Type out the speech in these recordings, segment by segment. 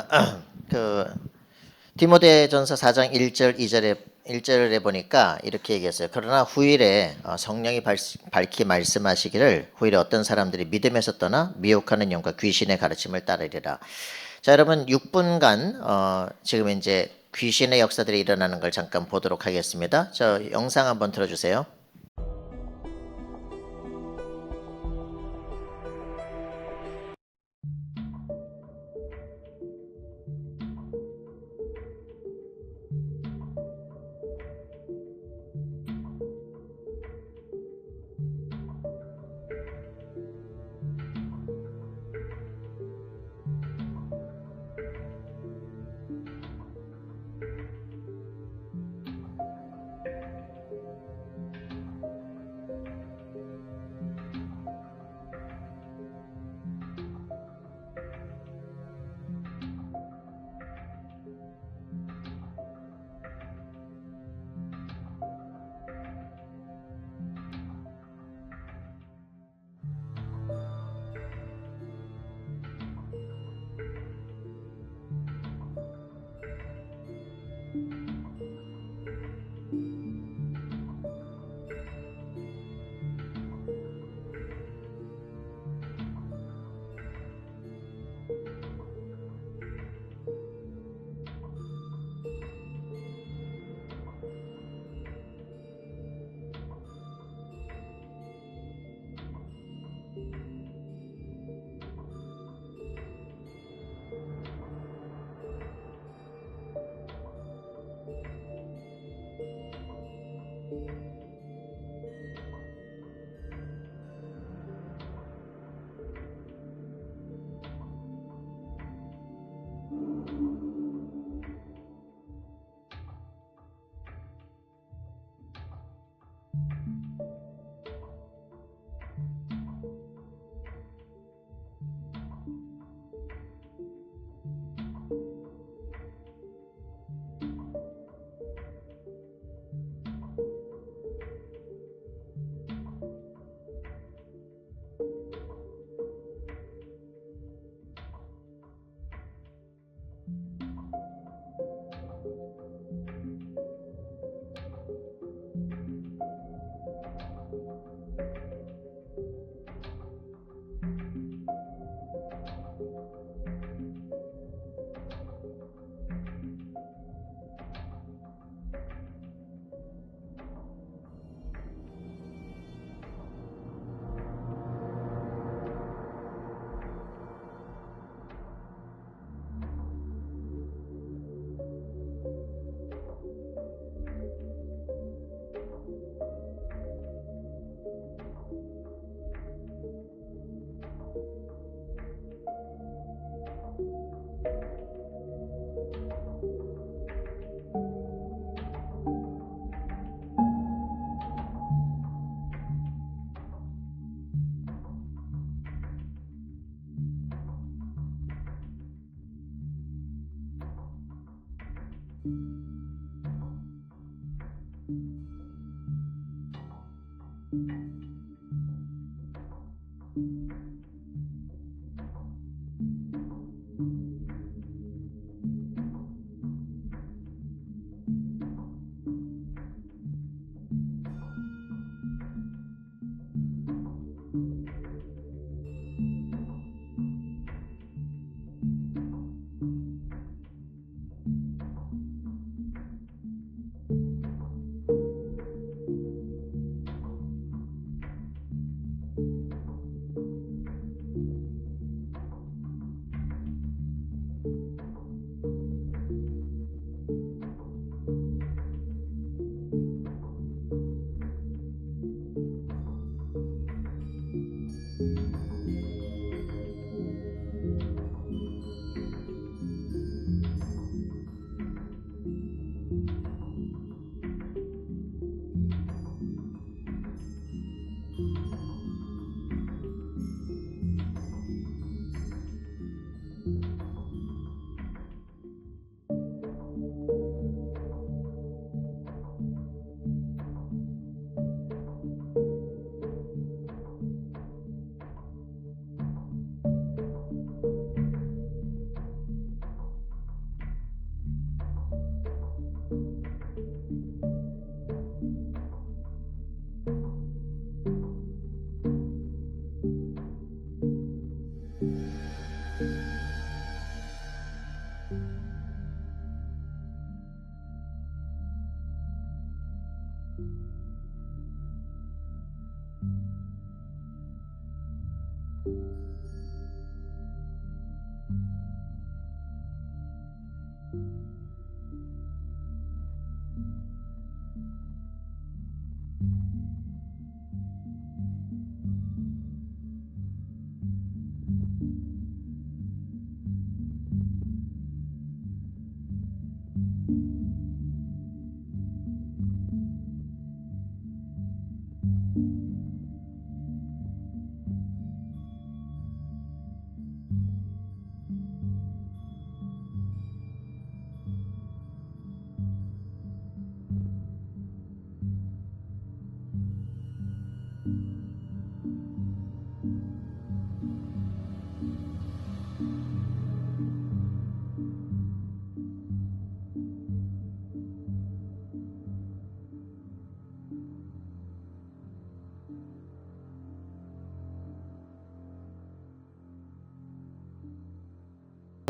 제가 그 디모데전서 4장 1절 2절에 1절에 보니까 이렇게 얘기했어요. 그러나 후일에 성령이 밝히 말씀하시기를 후일에 어떤 사람들이 믿음에서 떠나 미혹하는 영과 귀신의 가르침을 따르리라. 자, 여러분 6분간 지금 이제 귀신의 역사들이 일어나는 걸 잠깐 보도록 하겠습니다. 저 영상 한번 틀어주세요.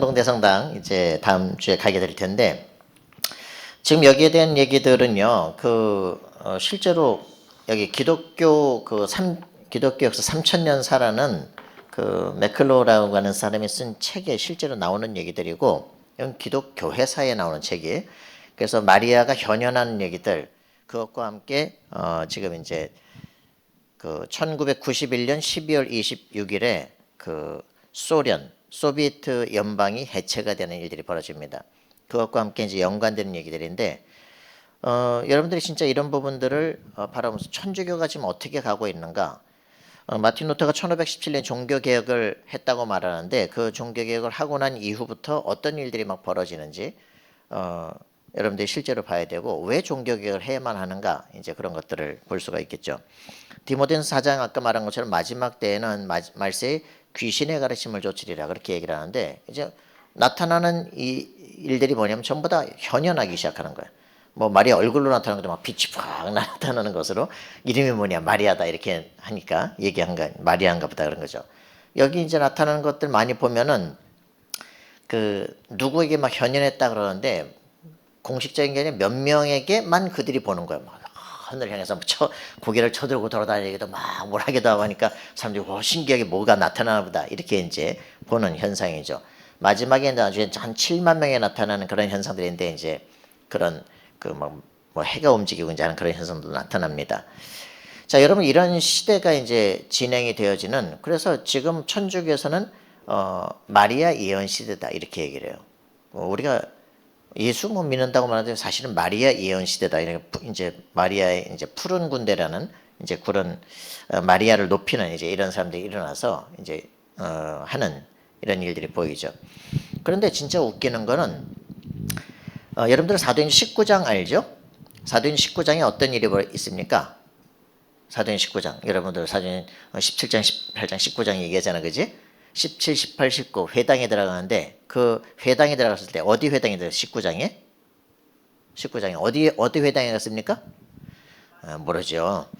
공동대성당 이제 다음 주에 가게 될 텐데, 지금 여기에 대한 얘기들은요, 실제로 여기 기독교 역사 3000년 살아는 그 맥클로라고 하는 사람이 쓴 책에 실제로 나오는 얘기들이고, 이건 기독교회사에 나오는 책이에요. 그래서 마리아가 현현하는 얘기들, 그것과 함께 지금 이제 그 1991년 12월 26일에 그 소비에트 연방이 해체가 되는 일들이 벌어집니다. 그것과 함께 이제 연관되는 얘기들인데, 여러분들이 진짜 이런 부분들을 바라보면서 천주교가 지금 어떻게 가고 있는가? 마틴 루터가 1517년 종교개혁을 했다고 말하는데, 그 종교개혁을 하고 난 이후부터 어떤 일들이 막 벌어지는지 여러분들이 실제로 봐야 되고, 왜 종교개혁을 해야만 하는가, 이제 그런 것들을 볼 수가 있겠죠. 디모데전서 4장 아까 말한 것처럼 마지막 때에는 말세에 귀신의 가르침을 좇으리라, 그렇게 얘기를 하는데, 이제 나타나는 이 일들이 뭐냐면 전부 다 현현하기 시작하는 거예요. 뭐 마리아 얼굴로 나타나는 것도 막 빛이 팍 나타나는 것으로, 이름이 뭐냐 마리아다 이렇게 하니까 얘기한 거 마리아인가 보다 그런 거죠. 여기 이제 나타나는 것들 많이 보면은 그 누구에게 막 현현했다 그러는데, 공식적인 게 아니라 몇 명에게만 그들이 보는 거예요. 막 하늘 향해서 고개를 쳐들고 돌아다니기도 막 뭘 하기도 하고 하니까 사람들이 신기하게 뭐가 나타나나 보다 이렇게 이제 보는 현상이죠. 마지막에 나중에 한 7만 명에 나타나는 그런 현상들인데, 이제 그런 뭐 해가 움직이고 이제 하는 그런 현상도 나타납니다. 자, 여러분, 이런 시대가 이제 진행이 되어지는, 그래서 지금 천주교에서는 마리아 예언 시대다 이렇게 얘기를 해요. 우리가 예수 못 믿는다고 말하는데 사실은 마리아 예언 시대다. 이제 마리아의 이제 푸른 군대라는 이제 그런 마리아를 높이는 이제 이런 사람들이 일어나서 이제 하는 이런 일들이 보이죠. 그런데 진짜 웃기는 거는 여러분들 사도행전 19장 알죠? 사도행전 19장에 어떤 일이 있습니까? 사도행전 19장. 여러분들 사도행전 17장, 18장, 19장 얘기하잖아, 그지? 17, 18, 19 회당에 들어가는데, 그 회당에 들어갔을 때 어디 회당에 들어갔어요? 19장에? 19장에 어디 회당에 갔습니까? 모르죠.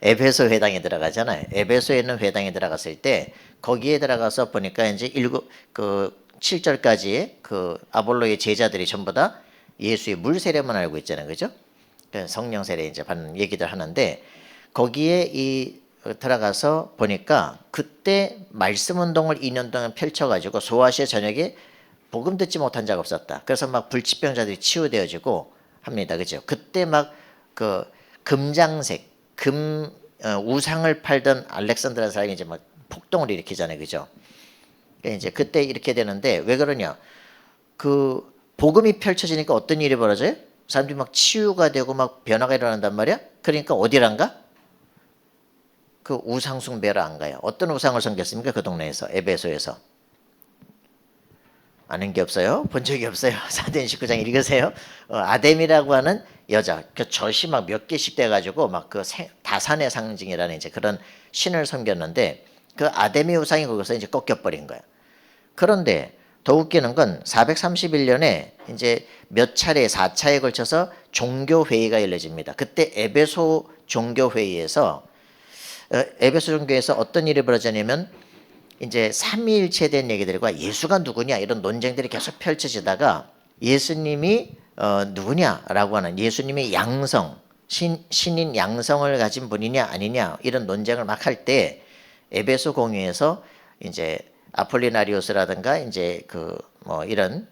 에베소 회당에 들어가잖아요. 에베소에 있는 회당에 들어갔을 때 거기에 들어가서 보니까 이제 7절까지의 그 아볼로의 제자들이 전부 다 예수의 물 세례만 알고 있잖아요, 그죠? 성령 세례 이제 받는 얘기들 하는데, 거기에 들어가서 보니까 그때 말씀 운동을 2년 동안 펼쳐가지고 소아시아 전역에 복음 듣지 못한 자가 없었다. 그래서 막 불치병자들이 치유되어지고 합니다, 그죠? 그때 막 그 금장색 우상을 팔던 알렉산드라 사람이 이제 막 폭동을 일으키잖아요, 그죠? 이제 그때 이렇게 되는데, 왜 그러냐? 그 복음이 펼쳐지니까 어떤 일이 벌어져요? 사람들이 막 치유가 되고 막 변화가 일어난단 말이야. 그러니까 어디란가? 그 우상 숭배를 안 가요. 어떤 우상을 섬겼습니까? 그 동네에서, 에베소에서. 아는 게 없어요? 본 적이 없어요? 사도행전 19장 읽으세요. 아뎀이라고 하는 여자, 그 젖이 막 몇 개씩 돼가지고 막 그 다산의 상징이라는 이제 그런 신을 섬겼는데, 그 아뎀의 우상이 거기서 이제 꺾여버린 거야. 그런데 더 웃기는 건 431년에 이제 몇 차례 4차에 걸쳐서 종교회의가 열려집니다. 그때 에베소 종교회의에서 어떤 일이 벌어지냐면, 이제 삼위일체 된 얘기들과 예수가 누구냐 이런 논쟁들이 계속 펼쳐지다가 예수님이 누구냐라고 하는 예수님이 양성 신인 양성을 가진 분이냐 아니냐 이런 논쟁을 막 할 때 에베소 공회에서 이제 아폴리나리오스라든가 이제 그 뭐 이런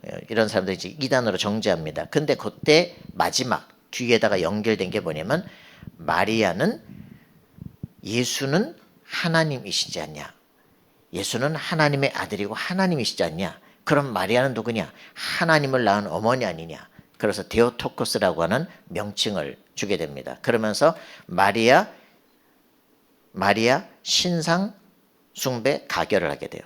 사람들이 이제 이단으로 정죄합니다. 근데 그때 마지막 뒤에다가 연결된 게 뭐냐면 마리아는 예수는 하나님이시지 않냐? 예수는 하나님의 아들이고 하나님이시지 않냐? 그럼 마리아는 누구냐? 하나님을 낳은 어머니 아니냐? 그래서 데오토코스라고 하는 명칭을 주게 됩니다. 그러면서 마리아 신상 숭배 가결을 하게 돼요.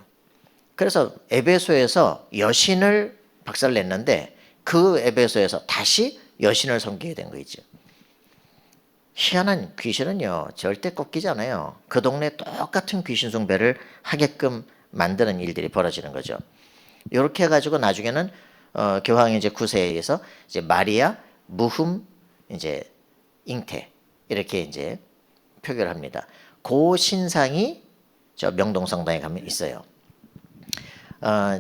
그래서 에베소에서 여신을 박살냈는데 그 에베소에서 다시 여신을 섬기게 된 거죠. 희한한 귀신은요 절대 꺾이지 않아요. 그 동네 똑같은 귀신 숭배를 하게끔 만드는 일들이 벌어지는 거죠. 이렇게 해가지고 나중에는 교황 이제 9세에서 이제 마리아 무흠 이제 잉태 이렇게 이제 표결을 합니다. 그 신상이 저 명동성당에 가면 있어요.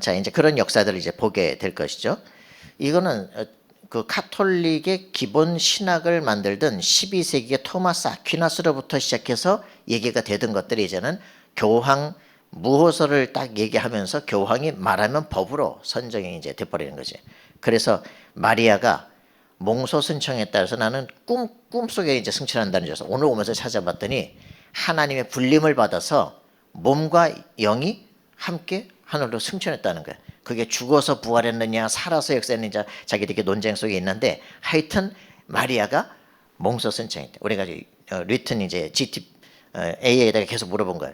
자 이제 그런 역사들을 이제 보게 될 것이죠. 이거는 그 카톨릭의 기본 신학을 만들던 12세기의 토마스 아퀴나스로부터 시작해서 얘기가 되던 것들이 이제는 교황 무호서를 딱 얘기하면서 교황이 말하면 법으로 선정이 이제 돼버리는 거지. 그래서 마리아가 몽소 승천에 따라서 나는 꿈속에 이제 승천한다는 줄서 오늘 오면서 찾아봤더니 하나님의 불림을 받아서 몸과 영이 함께 하늘로 승천했다는 거야. 그게 죽어서 부활했느냐 살아서 역사했느냐 자기들끼리 논쟁 속에 있는데 하여튼 마리아가 몽소 승천했다. 우리가 리튼 이제 GT AA에다가 계속 물어본 거야.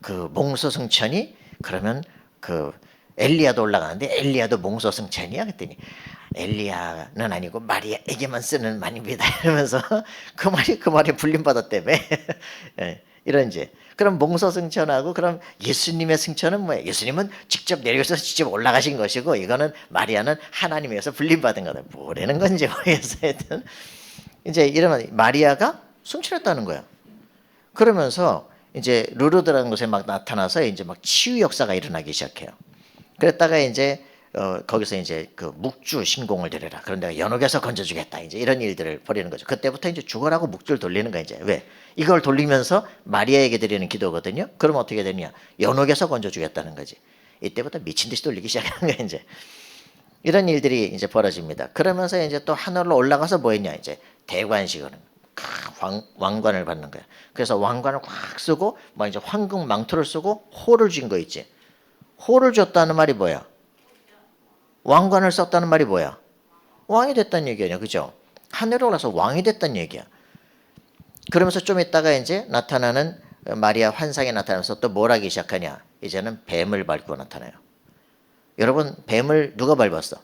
그 몽소 승천이 그러면 그 엘리야도 올라가는데 엘리야도 몽소 승천이야? 그랬더니 엘리야는 아니고 마리아에게만 쓰는 말입니다. 이러면서 그 말이 불림받았다며. 이런 이제 그럼 몽소 승천하고 그럼 예수님의 승천은 뭐예요? 예수님은 직접 내려서 직접 올라가신 것이고 이거는 마리아는 하나님에서 불림받은 거다. 뭐라는 건지 모르겠어요. 하여튼 이제 이러면 마리아가 승천했다는 거야. 그러면서 이제 루르드라는 곳에 막 나타나서 이제 막 치유 역사가 일어나기 시작해요. 그랬다가 이제 거기서 이제 그 묵주 신공을 드려라. 그런데 연옥에서 건져주겠다. 이제 이런 일들을 벌이는 거죠. 그때부터 이제 죽어라고 묵주를 돌리는 거야. 이제 왜? 이걸 돌리면서 마리아에게 드리는 기도거든요. 그럼 어떻게 되냐? 연옥에서 건져주겠다는 거지. 이때부터 미친 듯이 돌리기 시작하는 거야. 이제 이런 일들이 이제 벌어집니다. 그러면서 이제 또 하늘로 올라가서 뭐 했냐? 이제 대관식을 왕관을 받는 거야. 그래서 왕관을 확 쓰고 막 이제 황금 망토를 쓰고 호를 쥔 거 있지. 호를 줬다는 말이 뭐야? 왕관을 썼다는 말이 뭐야? 왕이 됐다는 얘기야. 그죠? 하늘에 올라서 왕이 됐다는 얘기야. 그러면서 좀 있다가 이제 나타나는 마리아 환상에 나타나면서 또 뭘 하기 시작하냐? 이제는 뱀을 밟고 나타나요. 여러분 뱀을 누가 밟았어?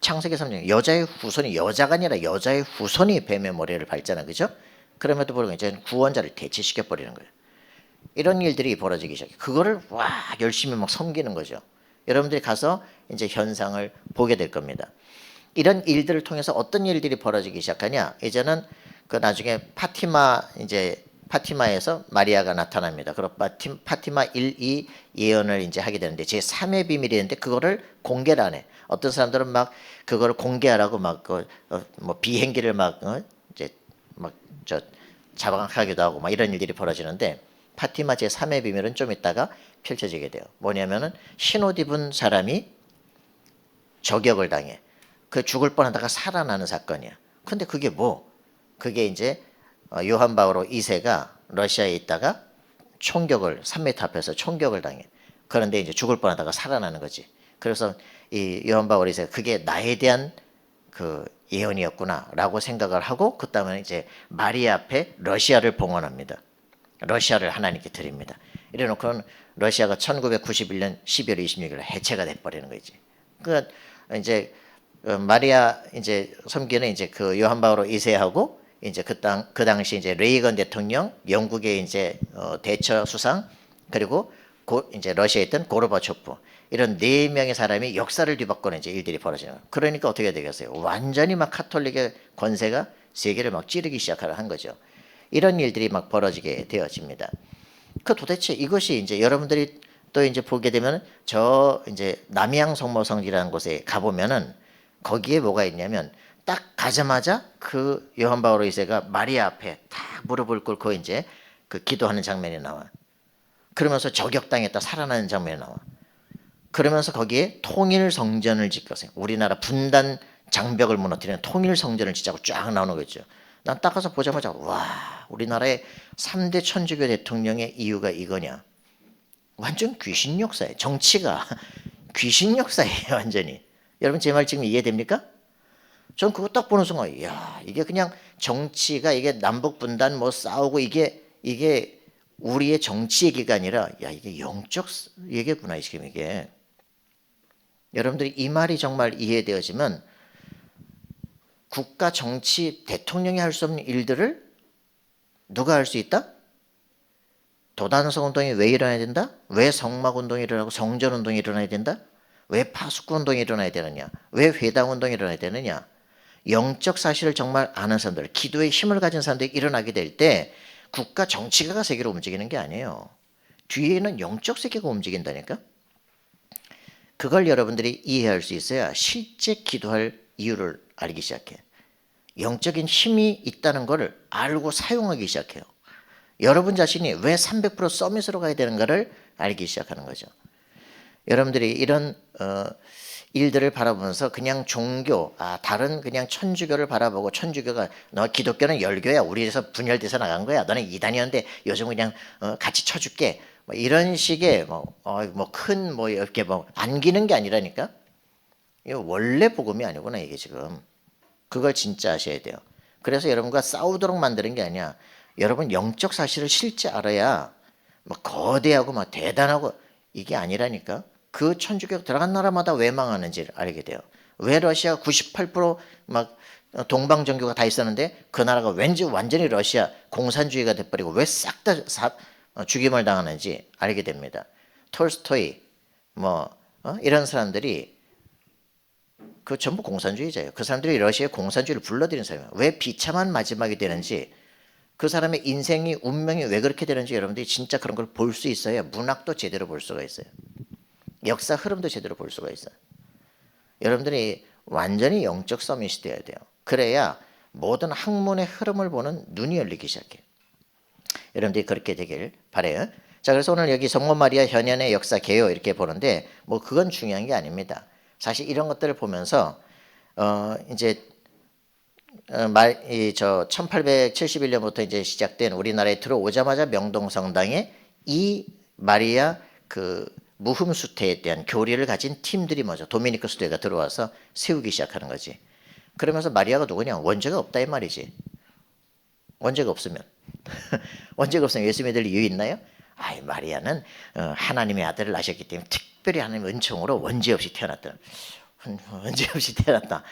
창세기 3장 여자의 후손이 여자가 아니라 여자의 후손이 뱀의 머리를 밟잖아. 그죠? 그럼에도 불구하고 이제 구원자를 대체시켜 버리는 거예요. 이런 일들이 벌어지기 시작해. 그거를 와 열심히 막 섬기는 거죠. 여러분들이 가서 이제 현상을 보게 될 겁니다. 이런 일들을 통해서 어떤 일들이 벌어지기 시작하냐? 이제는 그 나중에 파티마에서 마리아가 나타납니다. 그리고 파티마 1, 2 예언을 이제 하게 되는데 제 3의 비밀이 있는데 그거를 공개를 안 해. 어떤 사람들은 막 그거를 공개하라고 막 뭐 비행기를 막 이제 막 저 자방하기도 하고 막 이런 일들이 벌어지는데 파티마 제 3의 비밀은 좀 있다가 펼쳐지게 돼요. 뭐냐면은 흰옷 입은 사람이 저격을 당해. 그 죽을 뻔하다가 살아나는 사건이야. 근데 그게 뭐? 그게 이제 요한 바오로 2세가 러시아에 있다가 총격을 3m 앞에서 총격을 당해. 그런데 이제 죽을 뻔하다가 살아나는 거지. 그래서 이 요한 바오로 2세가 그게 나에 대한 그 예언이었구나라고 생각을 하고 그다음에 이제 마리아 앞에 러시아를 봉헌합니다. 러시아를 하나님께 드립니다. 이래놓고는 러시아가 1991년 12월 26일 해체가 돼버리는 거지. 그 이제 마리아 이제 섬기는 이제 그 요한 바오로 2세하고 이제 그 당시 이제 레이건 대통령, 영국의 이제 대처 수상 그리고 이제 러시아에 있던 고르바초프 이런 네 명의 사람이 역사를 뒤바꾸는 이제 일들이 벌어지는 거예요. 그러니까 어떻게 되겠어요? 완전히 막 카톨릭의 권세가 세계를 막 찌르기 시작한 거죠. 이런 일들이 막 벌어지게 되어집니다. 그 도대체 이것이 이제 여러분들이 또 이제 보게 되면 저 이제 남양 성모성지라는 곳에 가보면은 거기에 뭐가 있냐면 딱 가자마자 그 요한 바오로 2세가 마리아 앞에 딱 무릎을 꿇고 이제 그 기도하는 장면이 나와. 그러면서 저격당했다 살아나는 장면이 나와. 그러면서 거기에 통일 성전을 짓고서 우리나라 분단 장벽을 무너뜨리는 통일 성전을 짓자고 쫙 나오는 거죠. 난 딱 가서 보자마자 와, 우리나라의 3대 천주교 대통령의 이유가 이거냐. 완전 귀신 역사예요. 정치가 귀신 역사예요, 완전히. 여러분 제 말 지금 이해됩니까? 전 그거 딱 보는 순간, 이야, 이게 그냥 정치가 이게 남북 분단 뭐 싸우고 이게 우리의 정치 얘기가 아니라, 야, 이게 영적 얘기구나, 지금 이게. 여러분들이 이 말이 정말 이해되어지면 국가 정치 대통령이 할 수 없는 일들을 누가 할 수 있다? 도단성 운동이 왜 일어나야 된다? 왜 성막 운동이 일어나고 성전 운동이 일어나야 된다? 왜 파수꾼 운동이 일어나야 되느냐? 왜 회당 운동이 일어나야 되느냐? 영적 사실을 정말 아는 사람들, 기도의 힘을 가진 사람들이 일어나게 될 때 국가 정치가 세계로 움직이는 게 아니에요. 뒤에는 영적 세계가 움직인다니까? 그걸 여러분들이 이해할 수 있어야 실제 기도할 이유를 알기 시작해. 영적인 힘이 있다는 것을 알고 사용하기 시작해요. 여러분 자신이 왜 300% 서밋으로 가야 되는가를 알기 시작하는 거죠. 여러분들이 이런 일들을 바라보면서 그냥 종교, 다른 그냥 천주교를 바라보고 천주교가 너 기독교는 열교야. 우리에서 분열돼서 나간 거야. 너는 이단이었는데 요즘 그냥 같이 쳐줄게. 뭐 이런 식의 큰 이렇게 안기는 게 아니라니까. 이거 원래 복음이 아니구나 이게 지금. 그걸 진짜 아셔야 돼요. 그래서 여러분과 싸우도록 만드는 게 아니야. 여러분 영적 사실을 실제 알아야 거대하고 대단하고 이게 아니라니까. 그 천주교 들어간 나라마다 왜 망하는지를 알게 돼요. 왜 러시아 98% 동방정교가 다 있었는데 그 나라가 왠지 완전히 러시아 공산주의가 돼버리고 왜 싹 다 죽임을 당하는지 알게 됩니다. 톨스토이 이런 사람들이 그 전부 공산주의자예요. 그 사람들이 러시아의 공산주의를 불러들인 사람이에요. 왜 비참한 마지막이 되는지 그 사람의 인생이 운명이 왜 그렇게 되는지 여러분들이 진짜 그런 걸 볼 수 있어야 문학도 제대로 볼 수가 있어요. 역사 흐름도 제대로 볼 수가 있어요. 여러분들이 완전히 영적 서밋이 돼야 돼요. 그래야 모든 학문의 흐름을 보는 눈이 열리기 시작해요. 여러분들이 그렇게 되길 바라요. 자, 그래서 오늘 여기 성모 마리아 현현의 역사 개요 이렇게 보는데 그건 중요한 게 아닙니다. 사실 이런 것들을 보면서 이제 1871년부터 이제 시작된 우리나라에 들어오자마자 명동성당에 이 마리아 그 무흠수태에 대한 교리를 가진 팀들이 먼저 도미니크스 대가 들어와서 세우기 시작하는 거지. 그러면서 마리아가 누구냐? 원죄가 없다 이 말이지. 원죄가 없으면 원죄가 없으면 예수 믿을 이유 있나요? 마리아는 하나님의 아들을 낳으셨기 때문에 특별히 하나님의 은총으로 원죄 없이 태어났다. 원죄 없이 태어났다.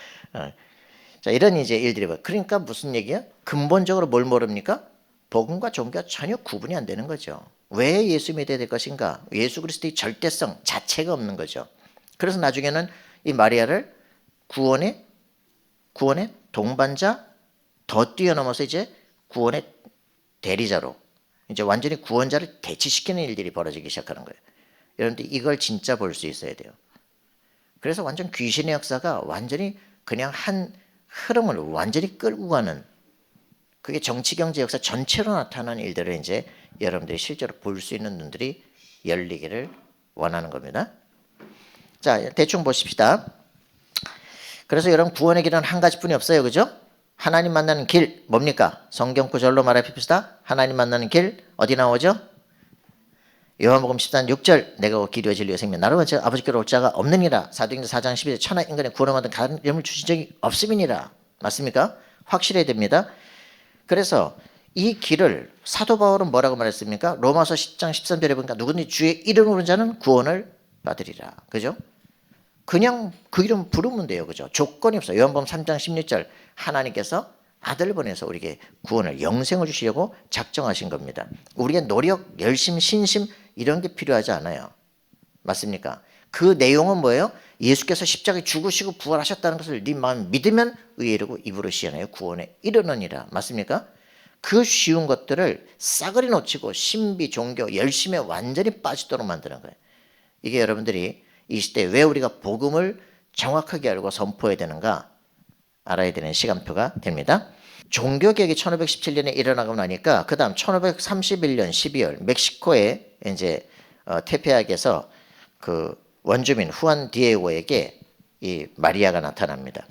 자, 이런 이제 일들이 그러니까 무슨 얘기야? 근본적으로 뭘 모릅니까? 복음과 종교가 전혀 구분이 안 되는 거죠. 왜 예수 믿어야 될 것인가? 예수 그리스도의 절대성 자체가 없는 거죠. 그래서 나중에는 이 마리아를 구원의 동반자 더 뛰어넘어서 이제 구원의 대리자로 이제 완전히 구원자를 대치시키는 일들이 벌어지기 시작하는 거예요. 여러분들 이걸 진짜 볼 수 있어야 돼요. 그래서 완전 귀신의 역사가 완전히 그냥 한 흐름을 완전히 끌고 가는 그게 정치 경제 역사 전체로 나타나는 일들을 이제 여러분들이 실제로 볼 수 있는 눈들이 열리기를 원하는 겁니다. 자, 대충 보십시다. 그래서 여러분 구원의 길은 한 가지뿐이 없어요. 그죠? 하나님 만나는 길 뭡니까? 성경 구절로 말해 봅시다. 하나님 만나는 길 어디 나오죠? 요한복음 14장 6절 내가 길이요 진리요 생명 나로 같이 아버지께로 올 자가 없느니라. 사도행전 4장 12절 천하 인간의 구원을 받은 다른 이름을 주신 적이 없음이니라. 맞습니까? 확실해야 됩니다. 그래서 이 길을 사도 바울은 뭐라고 말했습니까? 로마서 10장 13절에 보니까 누구든지 주의 이름을 부르는 자는 구원을 받으리라. 그죠? 그냥 그 이름 부르면 돼요. 그죠? 조건이 없어요. 요한복음 3장 16절 하나님께서 아들을 보내서 우리에게 구원을 영생을 주시려고 작정하신 겁니다. 우리의 노력, 열심, 신심 이런 게 필요하지 않아요. 맞습니까? 그 내용은 뭐예요? 예수께서 십자가에 죽으시고 부활하셨다는 것을 네 마음 믿으면 의에 이르고 입으로 시인하여 구원에 이르느니라. 맞습니까? 그 쉬운 것들을 싸그리 놓치고 신비, 종교, 열심에 완전히 빠지도록 만드는 거예요. 이게 여러분들이 이 시대에 왜 우리가 복음을 정확하게 알고 선포해야 되는가 알아야 되는 시간표가 됩니다. 종교개혁이 1517년에 일어나고 나니까 그 다음 1531년 12월 멕시코의 이제 테페약에서 그 원주민 후안 디에고에게 이 마리아가 나타납니다.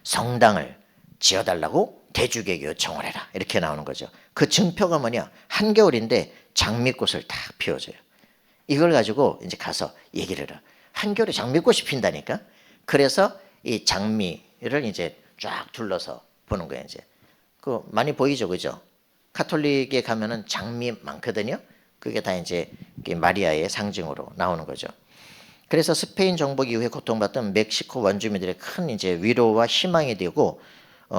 성당을 지어달라고 대주교에게 요청을 해라. 이렇게 나오는 거죠. 그 증표가 뭐냐? 한겨울인데 장미꽃을 딱 피워줘요. 이걸 가지고 이제 가서 얘기를 해라. 한겨울에 장미꽃이 핀다니까. 그래서 이 장미를 이제 쫙 둘러서 보는 거예요. 이제 그 많이 보이죠, 그죠? 카톨릭에 가면은 장미 많거든요. 그게 다 이제 마리아의 상징으로 나오는 거죠. 그래서 스페인 정복 이후에 고통받던 멕시코 원주민들의 큰 이제 위로와 희망이 되고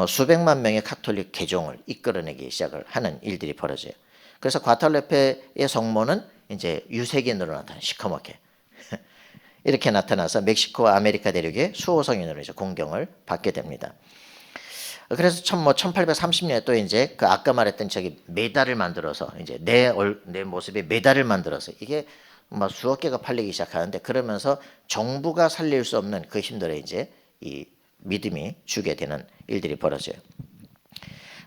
수백만 명의 카톨릭 개종을 이끌어내기 시작을 하는 일들이 벌어져요. 그래서 과탈레페의 성모는 이제 유색인으로 나타나 시커멓게 이렇게 나타나서 멕시코와 아메리카 대륙의 수호성인으로 이제 공경을 받게 됩니다. 그래서 1830년에 또 이제 그 아까 말했던 저기 메달을 만들어서 이제 내 모습에 메달을 만들어서 이게 막 수억 개가 팔리기 시작하는데 그러면서 정부가 살릴 수 없는 그 힘들에 이제 이 믿음이 주게 되는 일들이 벌어져요.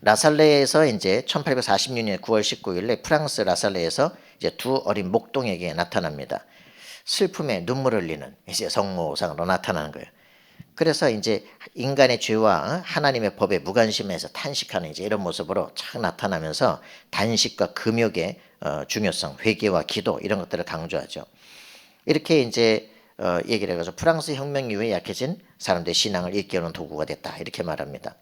라살레에서 이제 1846년 9월 19일에 프랑스 라살레에서 이제 두 어린 목동에게 나타납니다. 슬픔에 눈물을 흘리는 이제 성모상으로 나타나는 거예요. 그래서 이제 인간의 죄와 하나님의 법에 무관심해서 탄식하는 이제 이런 모습으로 착 나타나면서 단식과 금욕의 중요성, 회개와 기도 이런 것들을 강조하죠. 이렇게 이제 얘기를 해가지고 프랑스 혁명 이후에 약해진 사람들의 신앙을 일깨우는 도구가 됐다 이렇게 말합니다.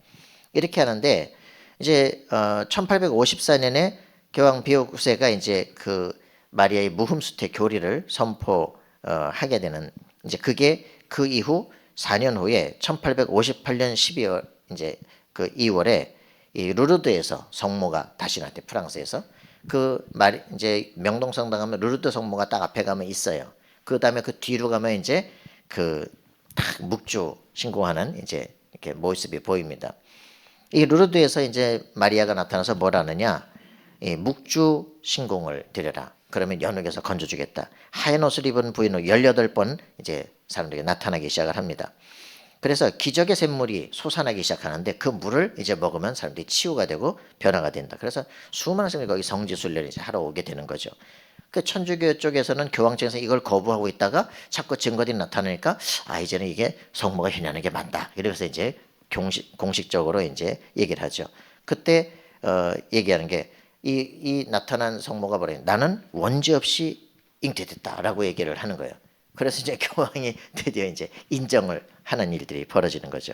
이렇게 하는데 이제 1854년에 교황 비오세가 이제 그 마리아의 무흠수태 교리를 선포하게 되는 이제 그게 그 이후 4년 후에 1858년 12월 이제 그 2월에 이 루르드에서 성모가 다시 나타났대. 프랑스에서 그 말 이제 명동성당 가면 루르드 성모가 딱 앞에 가면 있어요. 그 다음에 그 뒤로 가면 이제 그 딱 묵주 신공하는 이제 이렇게 모습이 보입니다. 이 루르드에서 이제 마리아가 나타나서 뭐라느냐? 이 묵주 신공을 드려라. 그러면 연옥에서 건져주겠다. 하얀 옷을 입은 부인으로 18번 이제 사람들에게 나타나기 시작을 합니다. 그래서 기적의 샘물이 솟아나기 시작하는데 그 물을 이제 먹으면 사람들이 치유가 되고 변화가 된다. 그래서 수많은 사람들이 거기 성지순례를 이제 하러 오게 되는 거죠. 그 천주교 쪽에서는 교황 측에서 이걸 거부하고 있다가 자꾸 증거들이 나타나니까 이제는 이게 성모가 현현하는 게 맞다. 이래서 이제 공식적으로 이제 얘기를 하죠. 그때 얘기하는 게 이 나타난 성모가 뭐래? 나는 원죄 없이 잉태됐다라고 얘기를 하는 거예요. 그래서 이제 교황이 드디어 이제 인정을 하는 일들이 벌어지는 거죠.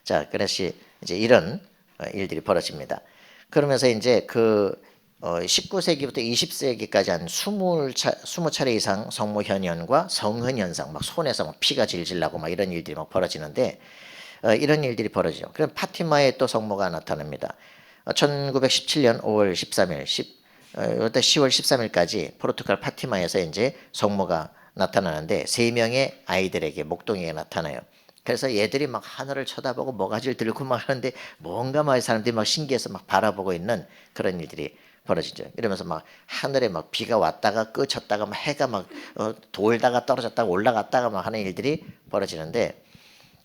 자, 그래서 이제 이런 일들이 벌어집니다. 그러면서 이제 그 19세기부터 20세기까지 한 20차례 이상 성모 현현과 성흔 현상, 막 손에서 막 피가 질질 나고 막 이런 일들이 막 벌어지는데 이런 일들이 벌어지죠. 그럼 파티마에 또 성모가 나타납니다. 1917년 5월 13일, 이때 10월 13일까지 포르투갈 파티마에서 이제 성모가 나타나는데 3명의 아이들에게 목동이가 나타나요. 그래서 얘들이 막 하늘을 쳐다보고 모가지를 들고 막 하는데 뭔가 막 사람들이 막 신기해서 막 바라보고 있는 그런 일들이 벌어지죠. 이러면서 막 하늘에 막 비가 왔다가 그쳤다가 막 해가 막 돌다가 떨어졌다가 올라갔다가 막 하는 일들이 벌어지는데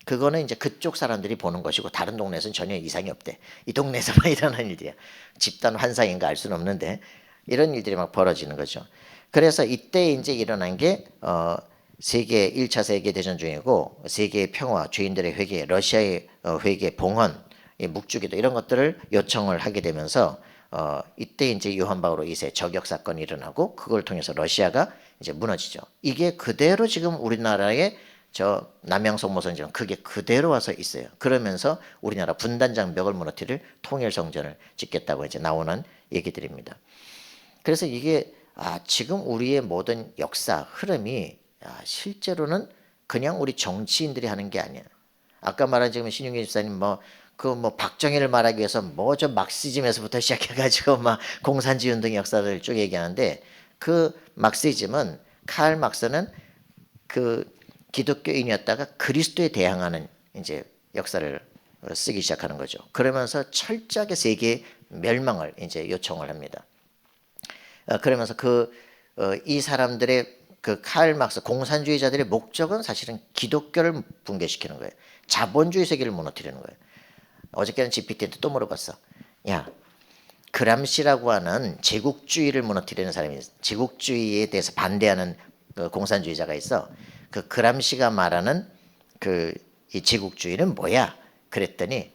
그거는 이제 그쪽 사람들이 보는 것이고 다른 동네에서는 전혀 이상이 없대. 이 동네에서만 일어나는 일이야. 집단 환상인가 알 수는 없는데 이런 일들이 막 벌어지는 거죠. 그래서 이때 이제 일어난 게 세계 1차 세계 대전 중이고 세계의 평화, 죄인들의 회개, 러시아의 회개, 봉헌, 묵주기도 이런 것들을 요청을 하게 되면서 이때 이제 요한 바오로 2세 저격 사건이 일어나고 그걸 통해서 러시아가 이제 무너지죠. 이게 그대로 지금 우리나라의 저 남양성모성전 그게 그대로 와서 있어요. 그러면서 우리나라 분단장벽을 무너뜨릴 통일성전을 짓겠다고 이제 나오는 얘기들입니다. 그래서 이게 지금 우리의 모든 역사 흐름이 실제로는 그냥 우리 정치인들이 하는 게 아니야. 아까 말한 지금 신윤기 집사님 박정희를 말하기 위해서 저 막시즘에서부터 시작해가지고 막 공산주의 운동의 역사를 쭉 얘기하는데 그 막시즘은 칼 막스는 그 기독교인이었다가 그리스도에 대항하는 이제 역사를 쓰기 시작하는 거죠. 그러면서 철저하게 세계 멸망을 이제 요청을 합니다. 그러면서 이 사람들의 그 칼 막스 공산주의자들의 목적은 사실은 기독교를 붕괴시키는 거예요. 자본주의 세계를 무너뜨리는 거예요. 어저께는 GPT한테 또 물어봤어. 야, 그람시라고 하는 제국주의를 무너뜨리는 사람이 있어. 제국주의에 대해서 반대하는 그 공산주의자가 있어. 그 그람시가 말하는 이 제국주의는 뭐야? 그랬더니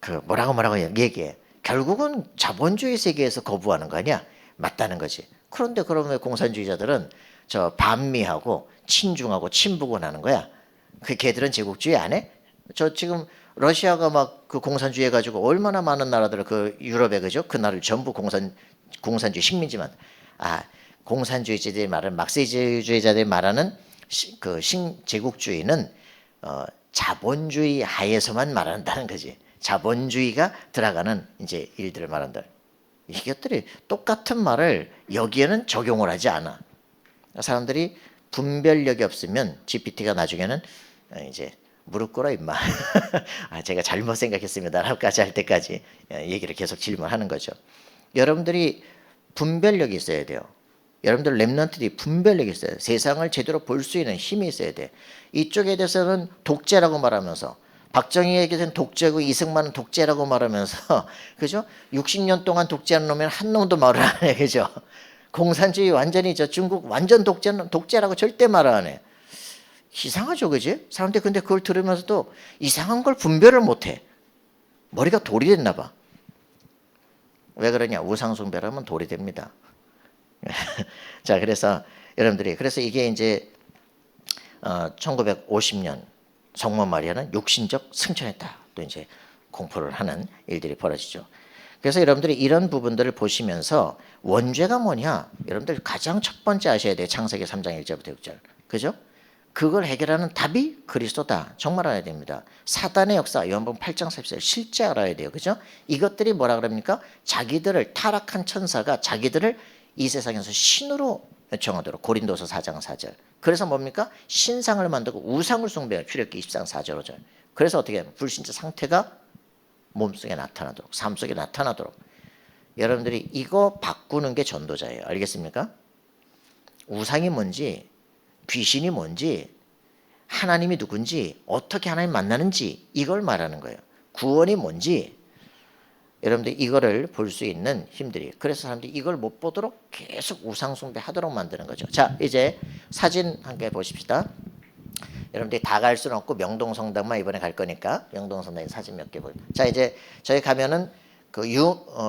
그 뭐라고 얘기해. 결국은 자본주의 세계에서 거부하는 거 아니야? 맞다는 거지. 그런데 그러면 공산주의자들은 저 반미하고 친중하고 친북을 하는 거야. 그 걔들은 제국주의 안 해? 저 지금 러시아가 막 그 공산주의 해가지고 얼마나 많은 나라들을 그 유럽에 그죠? 그 나라를 전부 공산주의 식민지만 공산주의자들이 말하는 막시주의자들이 말하는 그 제국주의는 자본주의 하에서만 말한다는 거지. 자본주의가 들어가는 이제 일들을 말한다. 이것들이 똑같은 말을 여기에는 적용을 하지 않아. 사람들이 분별력이 없으면 GPT가 나중에는 이제 무릎 꿇어 임마. 제가 잘못 생각했습니다. 라고까지 할 때까지 얘기를 계속 질문하는 거죠. 여러분들이 분별력이 있어야 돼요. 여러분들 렘넌트들이 분별력이 있어요. 세상을 제대로 볼 수 있는 힘이 있어야 돼. 이쪽에 대해서는 독재라고 말하면서 박정희에게는 독재고 이승만은 독재라고 말하면서 그죠? 60년 동안 독재하는 놈은 한 놈도 말을 안 해. 그죠? 공산주의 완전히 중국 완전 독재라고 절대 말을 안 해. 이상하죠, 그지? 사람들이 근데 그걸 들으면서도 이상한 걸 분별을 못 해. 머리가 돌이 됐나 봐. 왜 그러냐? 우상숭배라면 돌이 됩니다. 자, 그래서 여러분들이 그래서 이게 이제 1950년 성모 마리아는 육신적 승천했다. 또 이제 공포를 하는 일들이 벌어지죠. 그래서 여러분들이 이런 부분들을 보시면서 원죄가 뭐냐? 여러분들 가장 첫 번째 아셔야 돼요. 창세기 3장 1절부터 6절. 그죠? 그걸 해결하는 답이 그리스도다. 정말 알아야 됩니다. 사단의 역사 요한복음 8장 14절 실제 알아야 돼요. 그죠? 이것들이 뭐라 그럽니까? 자기들을 타락한 천사가 자기들을 이 세상에서 신으로 요청하도록 고린도서 4장 4절. 그래서 뭡니까? 신상을 만들고 우상을 숭배해요. 출애굽기 20장 4절 5절. 그래서 어떻게 하면 불신자 상태가 몸속에 나타나도록 삶 속에 나타나도록 여러분들이 이거 바꾸는 게 전도자예요. 알겠습니까? 우상이 뭔지 귀신이 뭔지 하나님이 누군지 어떻게 하나님 만나는지 이걸 말하는 거예요. 구원이 뭔지 여러분들 이거를 볼 수 있는 힘들이 그래서 사람들이 이걸 못 보도록 계속 우상숭배 하도록 만드는 거죠. 자, 이제 사진 한 개 보십시다. 여러분들이 다 갈 수는 없고 명동성당만 이번에 갈 거니까 명동성당 사진 몇 개 보세요. 자, 이제 저희 가면은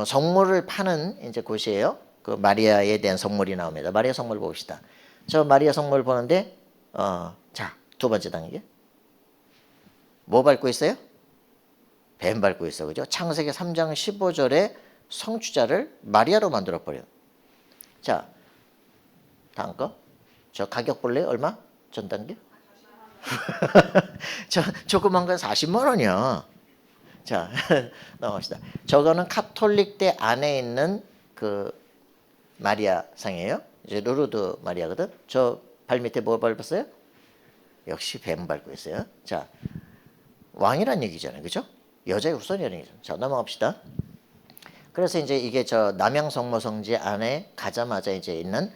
성물을 파는 이제 곳이에요. 그 마리아에 대한 성물이 나옵니다. 마리아 성물 봅시다. 저 마리아 성물 보는데 자, 두 번째 단계. 뭐 밟고 있어요? 뱀 밟고 있어. 그죠? 창세기 3장 15절에 성취자를 마리아로 만들어 버려요. 자, 다음 거. 저 가격 볼래요? 얼마? 전 단계? 저 조그만 건 40만 원이야. 자, 넘어갑시다. 저거는 카톨릭대 안에 있는 그 마리아 상이에요. 이제 루르드 마리아거든. 저 발 밑에 뭐 밟았어요? 역시 뱀 밟고 있어요. 자, 왕이란 얘기잖아요. 그죠? 여자의 후손이라는 얘기죠. 자, 넘어갑시다. 그래서 이제 이게 저 남양성모성지 안에 가자마자 이제 있는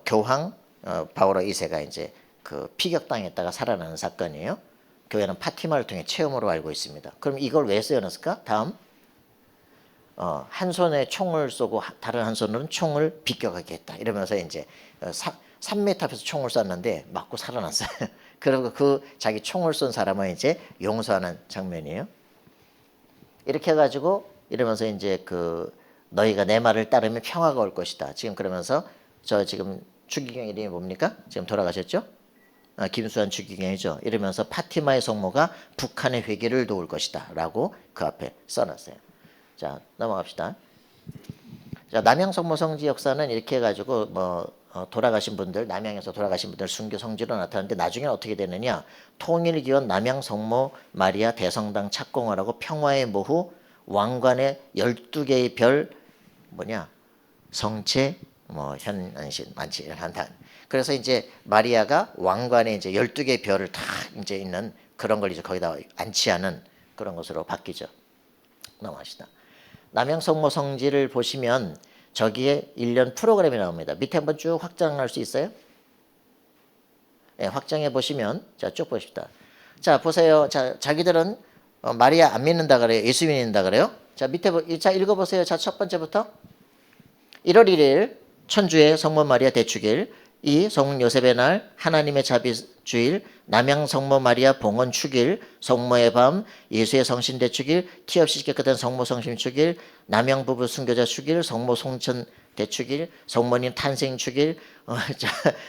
교황 바오로 2세가 이제 그 피격당했다가 살아나는 사건이에요. 교회는 파티마를 통해 체험으로 알고 있습니다. 그럼 이걸 왜 써놨을까? 다음. 한 손에 총을 쏘고 다른 한 손으로는 총을 비껴가게 했다. 이러면서 이제 3m 앞에서 총을 쐈는데 맞고 살아났어요. 그리고 그 자기 총을 쏜 사람은 이제 용서하는 장면이에요. 이렇게 해가지고 이러면서 이제 그 너희가 내 말을 따르면 평화가 올 것이다. 지금 그러면서 저 지금 추기경 이름이 뭡니까? 지금 돌아가셨죠? 김수환 추기경이죠. 이러면서 파티마의 성모가 북한의 회개를 도울 것이다. 라고 그 앞에 써놨어요. 자, 넘어갑시다. 자, 남양성모 성지 역사는 이렇게 해가지고 돌아가신 분들, 남양에서 돌아가신 분들 순교 성지로 나타나는데 나중에는 어떻게 되느냐? 통일기원 남양성모 마리아 대성당 착공하라고 평화의 모후 왕관의 12개의 별 성체 현안신 만치 한단. 그래서 이제 마리아가 왕관에 이제 12개의 별을 다 이제 있는 그런 걸 이제 거기다 안치하는 그런 것으로 바뀌죠. 넘어갑시다. 남양 성모 성지를 보시면 저기에 1년 프로그램이 나옵니다. 밑에 한번 쭉 확장할 수 있어요? 네, 확장해 보시면 자, 쭉 보십시다. 자, 보세요. 자, 자기들은 마리아 안 믿는다 그래요. 예수 믿는다 그래요. 자, 밑에 자, 읽어 보세요. 자, 첫 번째부터 1월 1일 천주의 성모 마리아 대축일, 이 성문 요셉의 날, 하나님의 자비 주일, 남양 성모 마리아 봉헌 축일, 성모의 밤, 예수의 성신 대축일, 티 없이 깨끗한 성모 성심 축일, 남양 부부 순교자 축일, 성모 송천 대축일, 성모님 탄생 축일,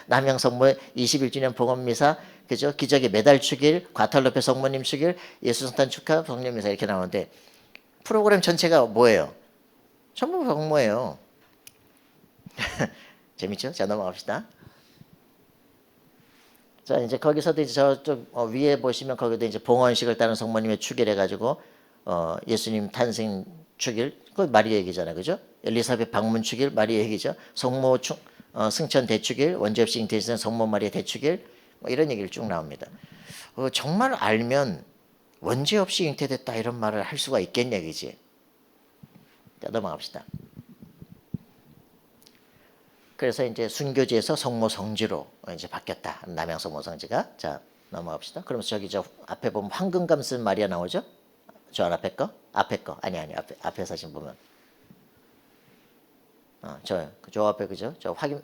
남양 성모 21주년 봉헌 미사, 그죠? 기적의 매달 축일, 과탈로페 성모님 축일, 예수 성탄 축하 성령 미사 이렇게 나오는데 프로그램 전체가 뭐예요? 전부 성모예요. 재밌죠? 자, 넘어갑시다. 자, 이제 거기서도 이제 저쪽 위에 보시면 거기도 이제 봉헌식을 따른 성모님의 축일 해가지고 예수님 탄생 축일, 그 마리아 얘기잖아요, 그죠? 엘리사벳 방문 축일 마리아 얘기죠. 성모 승천 대축일, 원죄 없이 잉태된 성모 마리아 대축일, 뭐 이런 얘기를 쭉 나옵니다. 정말 알면 원죄 없이 잉태됐다 이런 말을 할 수가 있겠냐, 그지? 자, 넘어갑시다. 그래서 이제 순교지에서 성모 성지로 이제 바뀌었다. 남양 성모 성지가. 자, 넘어갑시다. 그러면서 저기 저 앞에 보면 황금감 쓴 마리아 나오죠? 저 앞에 거? 앞에 거. 아니 앞에 사진 보면. 저 앞에 그죠? 저 확인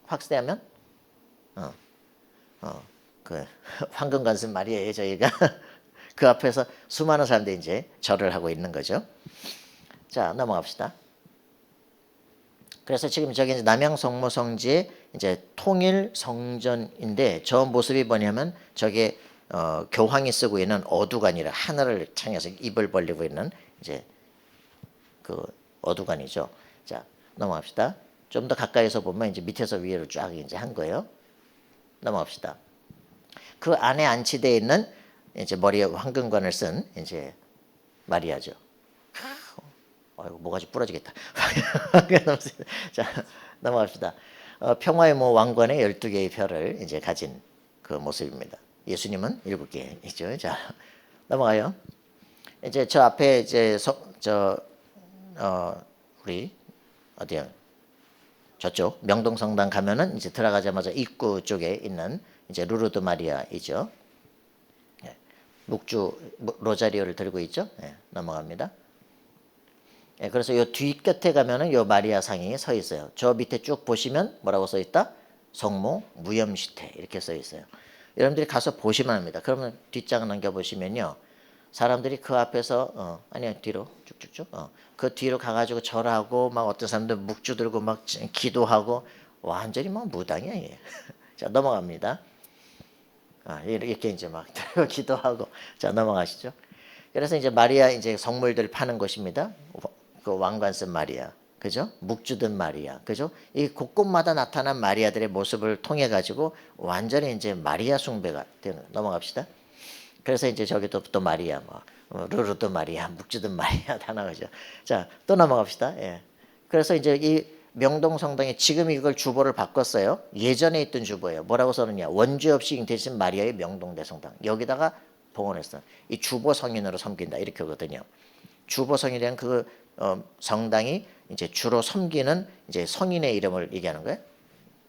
확대하면 그 황금감 쓴 마리아에 저희가 그 앞에서 수많은 사람들이 이제 절을 하고 있는 거죠. 자, 넘어갑시다. 그래서 지금 저기 이제 남양 성모 성지의 이제 통일 성전인데 저 모습이 뭐냐면 저게 교황이 쓰고 있는 어두관이라 하늘을 향해서 입을 벌리고 있는 이제 그 어두관이죠. 자, 넘어갑시다. 좀 더 가까이서 보면 이제 밑에서 위로 쫙 이제 한 거예요. 넘어갑시다. 그 안에 안치되어 있는 이제 머리에 황금관을 쓴 이제 마리아죠. 아이고 뭐가지 부러지겠다. 자, 넘어갑시다. 평화의 모 왕관의 12개의 별을 이제 가진 그 모습입니다. 예수님은 7개이죠. 자, 넘어가요. 이제 저 앞에 이제 우리 어디야? 저쪽 명동성당 가면은 이제 들어가자마자 입구 쪽에 있는 이제 루르드 마리아이죠. 네. 묵주 로자리오를 들고 있죠. 네, 넘어갑니다. 예, 그래서 요 뒤끝에 가면은 요 마리아 상이 서 있어요. 저 밑에 쭉 보시면 뭐라고 써 있다? 성모 무염시태 이렇게 써 있어요. 여러분들이 가서 보시면 합니다. 그러면 뒷장 넘겨 보시면요, 사람들이 그 앞에서 아니요 뒤로 쭉쭉쭉 그 뒤로 가가지고 절하고 막 어떤 사람들 묵주 들고 막 기도하고 완전히 막 무당이야 이게. 자, 넘어갑니다. 이렇게 이제 막 기도하고 자, 넘어가시죠. 그래서 이제 마리아 이제 성물들 파는 곳입니다. 그 왕관 쓴 마리아, 그죠? 묵주든 마리아, 그죠? 이 곳곳마다 나타난 마리아들의 모습을 통해 가지고 완전히 이제 마리아 숭배가 되는. 넘어갑시다. 그래서 이제 저기도 또 마리아, 루루도 마리아, 묵주든 마리아 다 나오죠. 자, 또 넘어갑시다. 예. 그래서 이제 이 명동 성당에 지금 이걸 주보를 바꿨어요. 예전에 있던 주보예요. 뭐라고 써느냐? 원죄 없이 잉태신 마리아의 명동대 성당. 여기다가 봉헌했어. 이 주보 성인으로 섬긴다 이렇게 하거든요. 주보 성인이란 그 성당이 이제 주로 섬기는 이제 성인의 이름을 얘기하는 거예요.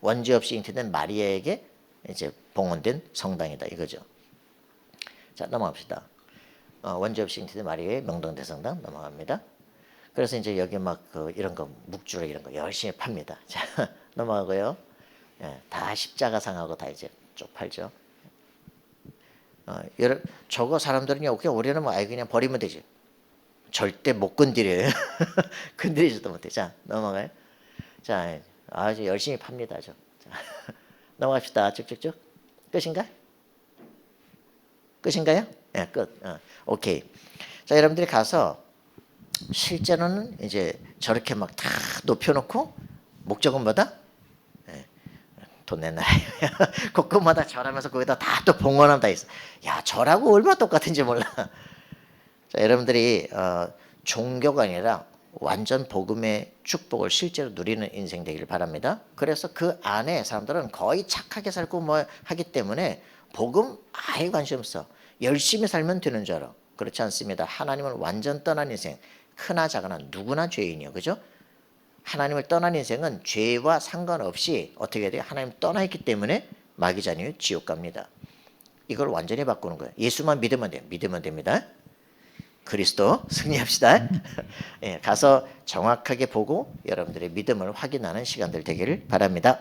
원죄 없이 잉태된 마리아에게 이제 봉헌된 성당이다 이거죠. 자, 넘어갑시다. 원죄 없이 잉태된 마리아의 명동대 성당 넘어갑니다. 그래서 이제 여기 막 이런 거 묵주로 이런 거 열심히 팝니다. 자, 넘어가고요. 예, 다 십자가상하고 다 이제 쭉 팔죠. 저거 사람들은요, 그냥 우리는 뭐 그냥 버리면 되지. 절대 못 건드려요. 건드리지도 못해. 자, 넘어가요. 자, 아주 열심히 팝니다. 자, 넘어갑시다. 쭉쭉쭉. 끝인가? 끝인가요? 네, 끝. 오케이. 자, 여러분들이 가서 실제로는 이제 저렇게 막 다 높여놓고 목적은 뭐다? 네, 돈 내놔. 곳곳마다 절하면서 거기다 다 또 봉헌함 다 있어. 야, 절하고 얼마나 똑같은지 몰라. 자, 여러분들이 종교가 아니라 완전 복음의 축복을 실제로 누리는 인생 되기를 바랍니다. 그래서 그 안에 사람들은 거의 착하게 살고 뭐 하기 때문에 복음 아예 관심 없어. 열심히 살면 되는 줄 알아. 그렇지 않습니다. 하나님을 완전 떠난 인생, 크나 작으나 누구나 죄인이요, 그죠? 하나님을 떠난 인생은 죄와 상관없이 어떻게 해야 돼요? 하나님 떠나 있기 때문에 마귀자녀의 지옥 갑니다. 이걸 완전히 바꾸는 거예요. 예수만 믿으면 돼요. 믿으면 됩니다. 그리스도 승리합시다. 예, 가서 정확하게 보고 여러분들의 믿음을 확인하는 시간들 되기를 바랍니다.